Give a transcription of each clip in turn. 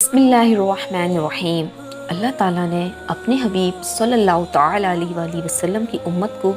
बिस्मिल्लाहिर्रहमानिर्रहीम। अल्लाह ताला ने अपने हबीब सल्लल्लाहु ताला अलैहि वसल्लम की उम्मत को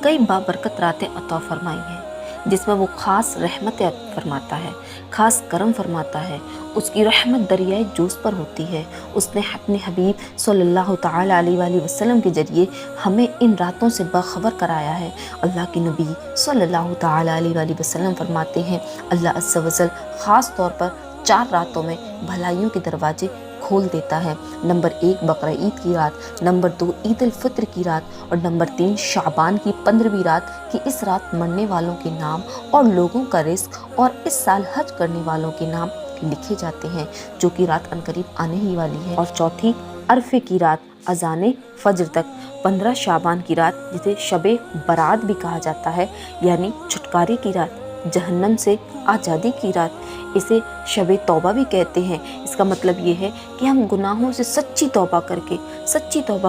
कई बाबरकत रातें अता फरमाई हैं, जिसमें वो ख़ास रहमतें फरमाता है, ख़ास करम फरमाता है। उसकी रहमत दरियाए जोश पर होती है। उसने अपने हबीब सल्लल्लाहु ताला अलैहि वसल्लम के ज़रिए हमें इन रातों से बाखबर कराया है। अल्लाह के नबी सल्लल्लाहु ताला अलैहि वसल्लम फरमाते हैं, अल्लाह अज़्ज़ व जल ख़ास तौर पर 4 रातों में भलाइयों के दरवाजे खोल देता है। नंबर 1 बकरा ईद की रात, नंबर 2 ईद उल फित्र की रात और नंबर 3 शाबान की 15वीं रात की इस रात मरने वालों के नाम और लोगों का रिस्क और इस साल हज करने वालों के नाम लिखे जाते हैं, जो कि रात अनकरीब आने ही वाली है। और चौथी अरफे की रात अजाने फजर तक, 15 शाबान की रात जिसे शबे बरात भी कहा जाता है, यानी छुटकारे की रात, जहन्नम से आज़ादी की रात, इसे शबे तौबा भी कहते हैं। इसका मतलब ये है कि हम गुनाहों से सच्ची तौबा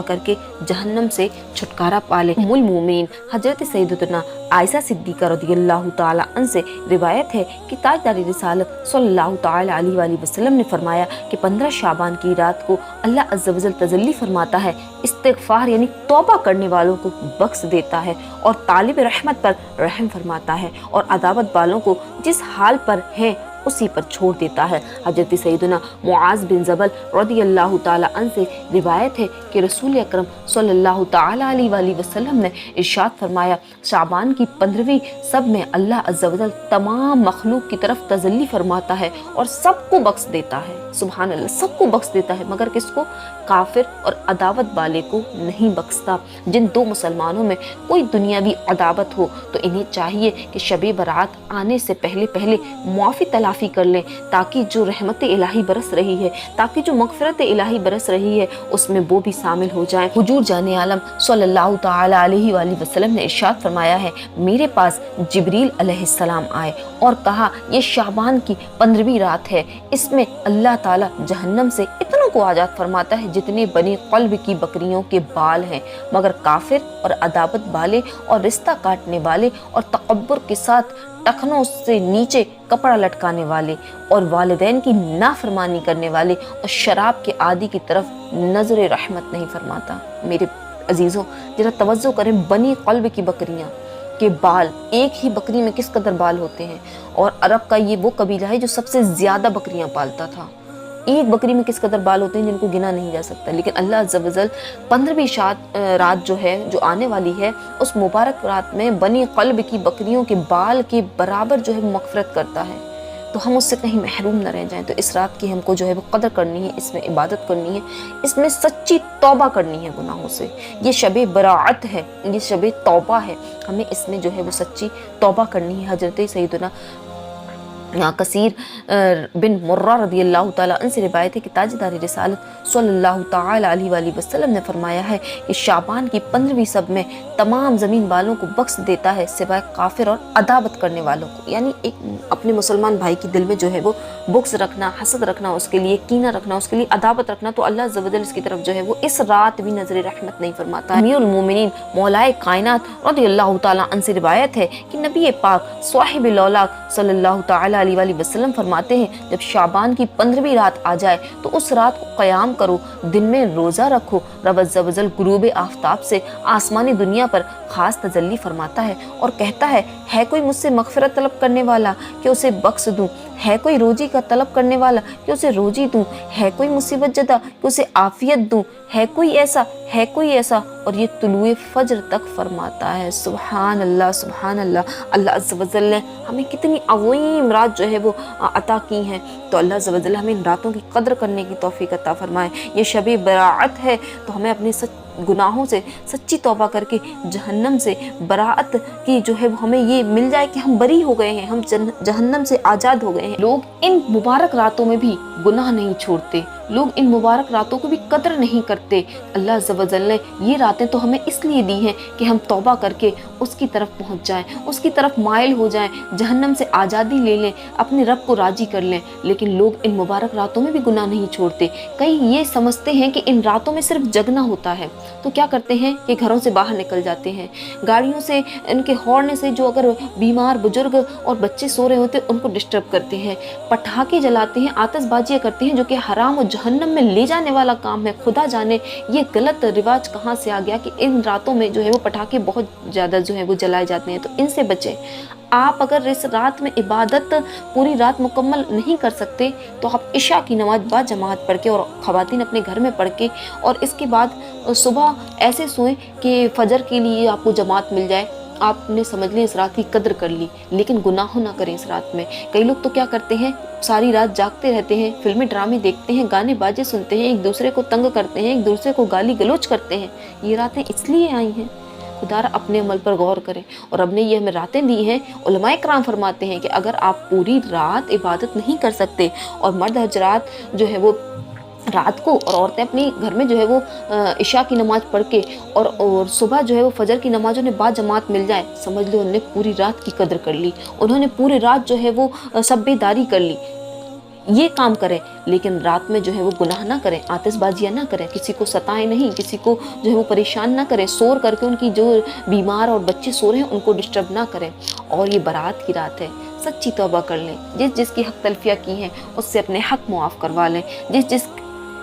करके जहन्नम से छुटकारा पा लें। उम्मुल मोमिनीन हज़रत सैयदतुना आयशा सिद्दीक़ा रज़ियल्लाहु ताला अन्हा से रिवायत है कि ताजदार रिसालत सल्लल्लाहु ताला अलैहि वसल्लम ने फरमाया कि 15 शाबान की रात को अल्लाह अज़्ज़ व जल तजल्ली फरमाता है, इस्तिग़फ़ार यानी तौबा करने वालों को बख्श देता है और तालिब रहमत पर रहम फरमाता है और अदावत वालों को जिस हाल पर है उसी पर छोड़ देता है। हज़रत सैयदना मुआज़ बिन जबल रज़ियल्लाहु ताला अन्हु से रिवायत है कि रसूल अकरम सल्लल्लाहु ताला अलैहि वसल्लम ने इरशाद फरमाया, शाबान की 15वीं सब में अल्लाह अज़्ज़ व जल तमाम मखलूक की तरफ तजल्ली फरमाता है और सबको बख्श देता है। सुभान अल्लाह, सबको बख्श देता है, मगर किसको? काफिर और अदावत वाले को नहीं बख्शता। जिन दो मुसलमानों में कोई दुनियावी अदावत हो तो इन्हें चाहिए कि शबे बरात आने से पहले मुआफ़ी तलाफ़ी कर लें, ताकि जो रहमत इलाही बरस रही है, ताकि जो मग़फ़िरत इलाही बरस रही है, उसमें वो भी शामिल हो जाएं। हुजूर जाने आलम सल्लल्लाहु ताला अलैहि वसल्लम ने इरशाद फरमाया है, मेरे पास जिब्रील अलैहिस्सलाम आए और कहा, ये शाबान की 15वीं रात है, इसमें अल्लाह ताला जहन्नम से इतनों को आज़ाद फरमाता है जितने बनी क़ल्ब की बकरियों के बाल हैं, मगर काफिर और अदावत वाले और रिश्ता काटने वाले और तकब्बुर के साथ टखनों से नीचे कपड़ा लटकाने वाले और वालिदैन की नाफरमानी करने वाले और शराब के आदि की तरफ नजर रहमत नहीं फरमाता। मेरे अजीज़ों, जरा तवज्जो करें, बनी क़ल्ब की बकरियां के बाल, एक ही बकरी में किस कदर बाल होते हैं। और अरब का ये वो कबीला है जो सबसे ज़्यादा बकरियां पालता था। एक बकरी में किस कदर बाल होते हैं जिनको गिना नहीं जा सकता। लेकिन अल्लाह अज़्ज़ व जल 15वीं रात जो है, जो आने वाली है, उस मुबारक रात में बनी क़ल्ब की बकरियों के बाल के बराबर जो है मग़फ़िरत करता है, तो हम उससे कहीं महरूम न रह जाएं। तो इस रात की हमको जो है वो कदर करनी है, इसमें इबादत करनी है, इसमें सच्ची तौबा करनी है गुनाहों से। ये शबे बराअत है, ये शबे तौबा है, हमें इसमें जो है वो सच्ची तौबा करनी है। हज़रत सैयदना कसीर बिन मुर्रा रज़ियल्लाहु ताला अन्हु से रिवायत है कि ताजदार रिसालत सल्लल्लाहु ताला अलैहि वसल्लम ने फरमाया है कि शाबान की 15वीं सब में तमाम ज़मीन वालों को बख्श देता है सिवाय काफिर और अदावत करने वालों को। यानी एक अपने मुसलमान भाई के दिल में जो है वो बुग़्ज़ रखना, हसद रखना, उसके लिए कीना रखना, उसके लिए अदावत रखना, तो अल्लाह अज़्ज़ व जल इसकी तरफ जो है वो इस रात भी नज़र रहमत नहीं फरमाता है। अमीरुल मोमिनीन मौलाए कायनात रज़ियल्लाहु ताला अन्हु से रिवायत है कि नबी पाक साहिबुल औलाक सल्लल्लाहु ताला अलैहि वसल्लम फरमाते हैं, जब शाबान की 15वीं रात आ जाए तो उस रात को क़याम करो, दिन में रोज़ा रखो। रब अज़्ज़ व जल गुरूब आफ्ताब से आसमानी दुनिया पर ख़ास तजल्ली फरमाता है और कहता है कोई मुझसे मग़फ़िरत तलब करने वाला कि उसे बख्श दूँ? है कोई रोजी का तलब करने वाला कि उसे रोजी दूँ? है कोई मुसीबत ज़दा कि उसे आफ़ियत दूँ? है कोई ऐसा? और ये तुलुए फजर तक फरमाता है। सुभान अल्लाह, सुभान अल्लाह। अल्लाह अज़्ज़ व जल ने हमें कितनी अज़ीम रात जो है वो अता की हैं, तो अल्लाह अज़्ज़ व जल हमें इन रातों की कदर करने की तौफ़ीक़ अता फरमाए। ये शबे बराअत है, तो हमें अपने गुनाहों से सच्ची तौबा करके जहन्नम से बराअत की जो है वो हमें ये मिल जाए कि हम बरी हो गए हैं, हम जहन्नम से आज़ाद हो गए हैं। लोग इन मुबारक रातों में भी गुनाह नहीं छोड़ते, लोग इन मुबारक रातों को भी कदर नहीं करते। अल्लाह अज़्ज़ व जल ने ये रातें तो हमें इसलिए दी हैं कि हम तौबा करके उसकी तरफ पहुँच जाएं, उसकी तरफ माइल हो जाएं, जहन्नम से आज़ादी ले लें, अपने रब को राज़ी कर लें। लेकिन लोग इन मुबारक रातों में भी गुनाह नहीं छोड़ते। कई ये समझते हैं कि इन रातों में सिर्फ जगना होता है, तो क्या करते हैं कि घरों से बाहर निकल जाते हैं, गाड़ियों से इनके हॉर्न से जो अगर बीमार बुजुर्ग और बच्चे सो रहे होते हैं उनको डिस्टर्ब करते हैं, पटाखे जलाते हैं, आतिशबाजियाँ करते हैं, जो कि हराम और जहन्नम में ले जाने वाला काम है। खुदा जाने ये गलत रिवाज कहाँ से आ गया कि इन रातों में जो है वो पटाखे बहुत ज़्यादा जो है वो जलाए जाते हैं। तो इनसे बचें। आप अगर इस रात में इबादत पूरी रात मुकम्मल नहीं कर सकते तो आप इशा की नमाज बाजमात पढ़ के और ख़वातीन अपने घर में पढ़ के और इसके बाद सुबह ऐसे सोएं कि फजर के लिए आपको जमात मिल जाए। आपने समझ ली इस रात की कद्र कर ली, लेकिन गुनाह ना करें इस रात में। कई लोग तो क्या करते हैं, सारी रात जागते रहते हैं, फिल्मी ड्रामे देखते हैं, गाने बाजे सुनते हैं, एक दूसरे को तंग करते हैं, एक दूसरे को गाली गलौज करते हैं। ये रातें इसलिए आई हैं। खुदा अपने अमल पर गौर करें। और अब ने ये हमें रातें दी हैं। उलमाए कराम फरमाते हैं कि अगर आप पूरी रात इबादत नहीं कर सकते और मर्द हजरात जो है वो रात को और औरतें अपनी घर में जो है वो इशा की नमाज पढ़ के और सुबह जो है वो फजर की नमाज उन्हें बाद जमात मिल जाए, समझ लो उन्होंने पूरी रात की कदर कर ली, उन्होंने पूरी रात जो है वो सब्बेदारी कर ली। ये काम करें, लेकिन रात में जो है वो गुनाह ना करें, आतिशबाजियाँ ना करें, किसी को सताएं नहीं, किसी को जो है वो परेशान ना करें, शोर करके उनकी जो बीमार और बच्चे सो रहे हैं उनको डिस्टर्ब ना करें। और ये बारात की रात है, सच्ची तौबा कर लें, जिस जिसकी हक तलफिया की हैं उससे अपने हक मुआफ़ करवा लें, जिस जिस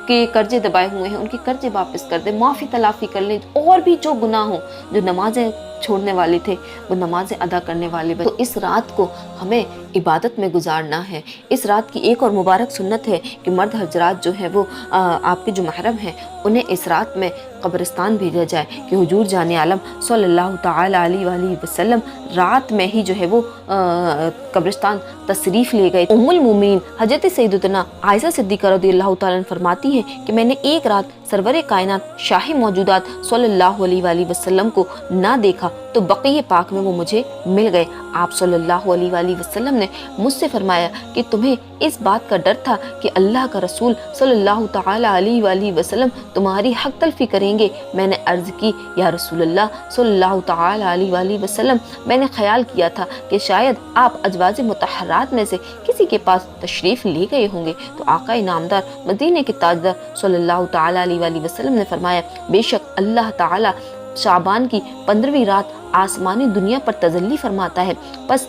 के कर्जे दबाए हुए हैं उनके कर्जे वापस कर दें, माफ़ी तलाफ़ी कर लें। और भी जो गुनाह हो, जो नमाजें छोड़ने वाले थे वो नमाजें अदा करने वाले बने। तो इस रात को हमें इबादत में गुजारना है। इस रात की एक और मुबारक सुन्नत है कि मर्द हजरात जो है वो आपके जो महरम हैं उन्हें इस रात में कब्रिस्तान भेजा जाए कि हुजूर जाने आलम सल्लल्लाहु ताला अलैहि वसल्लम रात में ही जो है वो कब्रिस्तान तशरीफ़ ले गए। उम्मुल मोमिनीन हज़रत सैयदतुना आयशा सिद्दीक़ा रज़ियल्लाहु ताला फरमाती हैं कि मैंने एक रात सरवरे कायनात शाही मौजूदात सल्लल्लाहु अलैहि वसल्लम को ना देखा तो बक़ीए पाक में वो मुझे मिल गए। आप सल्लल्लाहु अलैहि वसल्लम ने मुझसे फरमाया कि तुम्हें इस बात का डर था कि अल्लाह का रसूल सल्लल्लाहु ताला अलैहि वसल्लम तुम्हारी हक तलफी करेंगे। मैंने अर्ज़ की या रसूलल्लाह सल्लल्लाहु ताला अलैहि वसल्लम, मैंने ख्याल किया था कि शायद आप अजवाज मुतहरात में से किसी के पास तशरीफ़ ले गए होंगे। तो आका इनामदार मदीने के ताजदार सल्लल्लाहु ताला अलैहि वसल्लम ने फरमाया, बेशक अल्लाह ताला शाबान की 15वीं रात आसमानी दुनिया पर तजल्ली फरमाता है, बस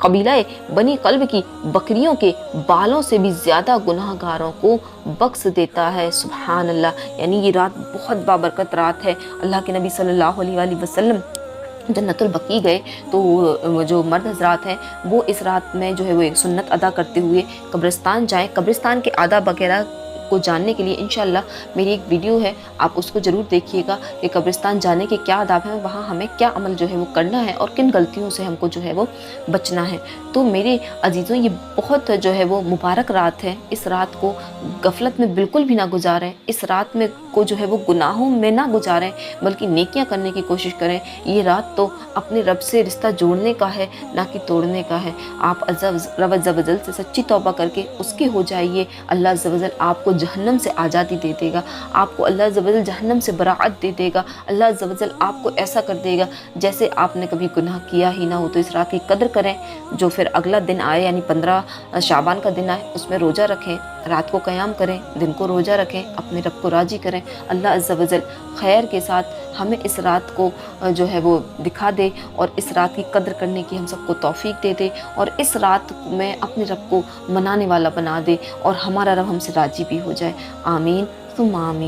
कबीला बनी कल्ब की बकरियों के बालों से भी ज़्यादा गुनाहगारों को बख्श देता है। सुभान अल्लाह। यानी ये रात बहुत बाबरकत रात है। अल्लाह के नबी सल्लल्लाहु अलैहि वसल्लम जन्नतुल बकी गए तो जो मर्द हजरात हैं वो इस रात में जो है वो एक सुन्नत अदा करते हुए कब्रिस्तान जाएं। कब्रिस्तान के आदाब वगैरह को जानने के लिए इंशाअल्लाह मेरी एक वीडियो है, आप उसको ज़रूर देखिएगा कि कब्रिस्तान जाने के क्या आदाब हैं, वहाँ हमें क्या अमल जो है वो करना है और किन गलतियों से हमको जो है वो बचना है। तो मेरे अजीज़ों, ये बहुत जो है वो मुबारक रात है। इस रात को गफलत में बिल्कुल भी ना गुजारें। इस रात में को जो है वो गुनाहों में ना गुजारें, बल्कि नेकियां करने की कोशिश करें। ये रात तो अपने रब से रिश्ता जोड़ने का है, ना कि तोड़ने का है। आप रब अज़्ज़ व जल से सच्ची तौबा करके उसके हो जाइए। अल्लाह अज़्ज़ व जल आपको जहन्नम से आज़ादी दे देगा, आपको अल्लाह अज़्ज़ व जल जहन्नम से बराअत दे देगा। अल्लाह अज़्ज़ व जल आपको ऐसा कर देगा जैसे आपने कभी गुनाह किया ही ना हो। तो इस रात की कदर करें। जो फिर अगला दिन आए यानी 15 शाबान का दिन आए उसमें रोज़ा रखें, रात को क़याम करें, दिन को रोज़ा रखें, अपने रब को राज़ी करें। अल्लाह अज़्ज़ व जल खैर के साथ हमें इस रात को जो है वो दिखा दे और इस रात की कदर करने की हम सबको तौफीक दे दे और इस रात में अपने रब को मनाने वाला बना दे और हमारा रब हमसे राज़ी भी हो जाए। आमीन सुम्मा आमीन।